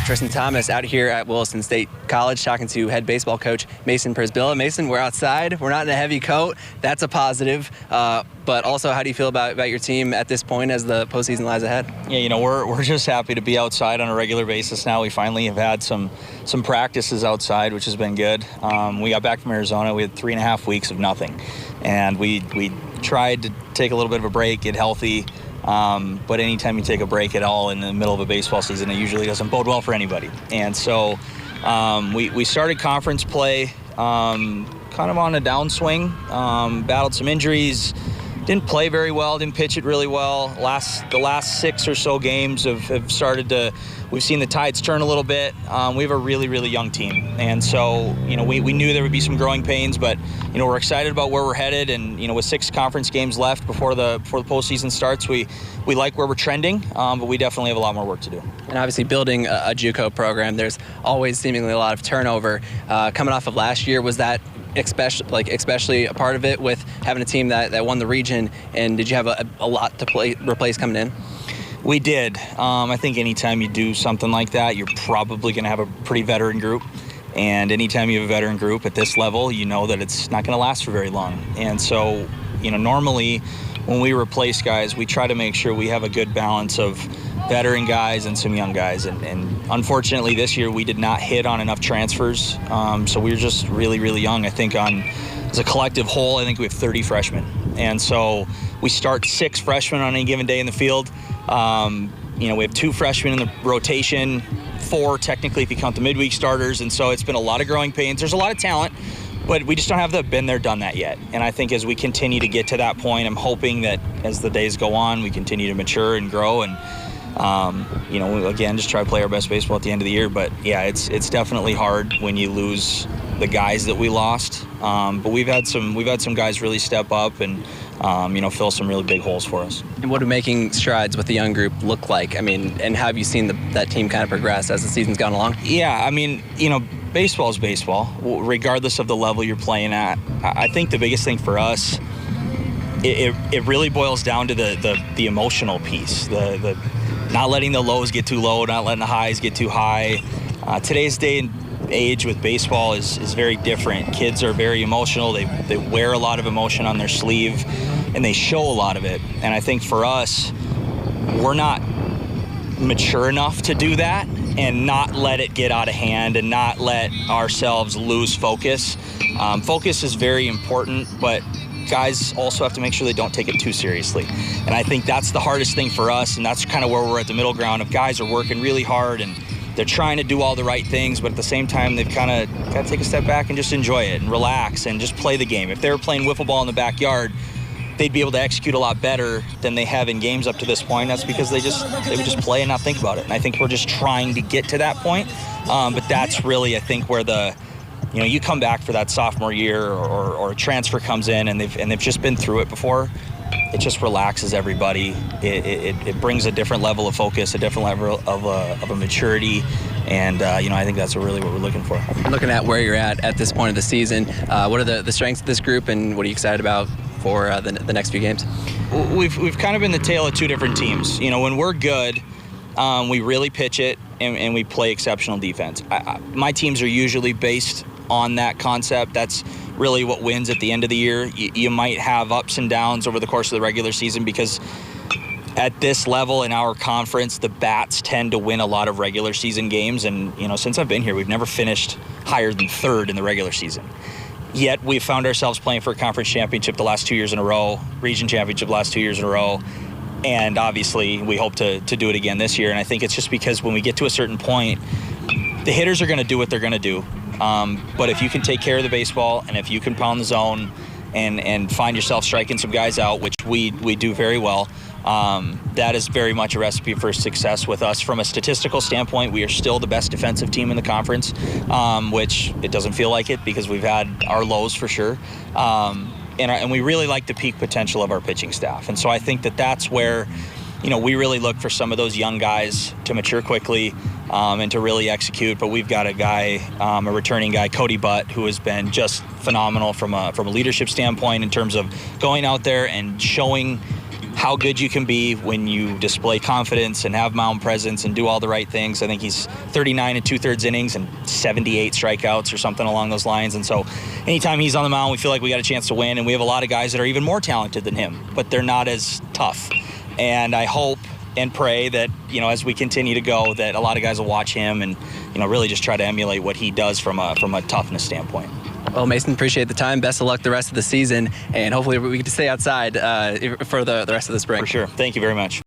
Tristan Thomas out here at Williston State College talking to head baseball coach Mason Przybilla. Mason, we're outside. We're not in a heavy coat. That's a positive. But also, how do you feel about your team at this point as the postseason lies ahead? Yeah, we're just happy to be outside on a regular basis now. We finally have had some practices outside, which has been good. We got back from Arizona. We had 3.5 weeks of nothing. And we tried to take a little bit of a break, get healthy. But anytime you take a break at all in the middle of a baseball season, it usually doesn't bode well for anybody. And so we started conference play kind of on a downswing, battled some injuries, didn't play very well, didn't pitch it really well. The last 6 or so games have started to, we've seen the tides turn a little bit. We have a really, really young team. And so, we knew there would be some growing pains, but, we're excited about where we're headed. And, with 6 conference games left before the postseason starts, we like where we're trending, but we definitely have a lot more work to do. And obviously building a JUCO program, there's always seemingly a lot of turnover. Coming off of last year, was that especially a part of it with having a team that won the region? And did you have a lot to replace coming in? We did. I think anytime you do something like that, you're probably going to have a pretty veteran group. And anytime you have a veteran group at this level, you know that it's not going to last for very long. And so, normally when we replace guys, we try to make sure we have a good balance of veteran guys and some young guys. And unfortunately this year we did not hit on enough transfers. So we were just really, really young. I think as a collective whole, I think we have 30 freshmen. And so we start 6 freshmen on any given day in the field. We have 2 freshmen in the rotation, 4 technically if you count the midweek starters. And so it's been a lot of growing pains. There's a lot of talent, but we just don't have the been there, done that yet. And I think as we continue to get to that point, I'm hoping that as the days go on, we continue to mature and grow and, again, just try to play our best baseball at the end of the year. But yeah, it's definitely hard when you lose the guys that we lost. But we've had some guys really step up and, fill some really big holes for us. And what do making strides with the young group look like? And how have you seen that team kind of progress as the season's gone along? Yeah, baseball is baseball, regardless of the level you're playing at. I think the biggest thing for us, it really boils down to the emotional piece, the not letting the lows get too low, not letting the highs get too high. Today's day and age with baseball is very different. Kids are very emotional. They wear a lot of emotion on their sleeve, and they show a lot of it. And I think for us, we're not mature enough to do that and not let it get out of hand and not let ourselves lose focus. Focus is very important, but guys also have to make sure they don't take it too seriously. And I think that's the hardest thing for us, and that's kind of where we're at the middle ground of guys are working really hard and they're trying to do all the right things, but at the same time, they've kind of got to take a step back and just enjoy it and relax and just play the game. If they were playing wiffle ball in the backyard, they'd be able to execute a lot better than they have in games up to this point. That's because they would just play and not think about it. And I think we're just trying to get to that point. But that's really, I think, where you come back for that sophomore year or a transfer comes in and they've just been through it before. It just relaxes everybody. It brings a different level of focus, a different level of a maturity, and I think that's really what we're looking for. Looking at where you're at this point of the season, what are the strengths of this group, and what are you excited about for the next few games? We've kind of been the tale of 2 different teams. When we're good, we really pitch it and we play exceptional defense. My teams are usually based on that concept. That's really what wins at the end of the year. You might have ups and downs over the course of the regular season because at this level in our conference, the bats tend to win a lot of regular season games. And, since I've been here, we've never finished higher than 3rd in the regular season. Yet we've found ourselves playing for a conference championship the last 2 years in a row, region championship the last 2 years in a row. And obviously we hope to do it again this year. And I think it's just because when we get to a certain point, the hitters are going to do what they're going to do. But if you can take care of the baseball and if you can pound the zone and find yourself striking some guys out, which we do very well, that is very much a recipe for success with us. From a statistical standpoint, we are still the best defensive team in the conference, which it doesn't feel like it because we've had our lows for sure. And we really like the peak potential of our pitching staff. And so I think that's where, we really look for some of those young guys to mature quickly and to really execute. But we've got a guy, a returning guy, Cody Butt, who has been just phenomenal from a leadership standpoint in terms of going out there and showing how good you can be when you display confidence and have mound presence and do all the right things. I think he's 39 2/3 innings and 78 strikeouts or something along those lines. And so anytime he's on the mound, we feel like we got a chance to win. And we have a lot of guys that are even more talented than him, but they're not as tough. And I hope and pray that, as we continue to go, that a lot of guys will watch him and, really just try to emulate what he does from a toughness standpoint. Well, Mason, appreciate the time. Best of luck the rest of the season, and hopefully we get to stay outside for the rest of the spring. For sure. Thank you very much.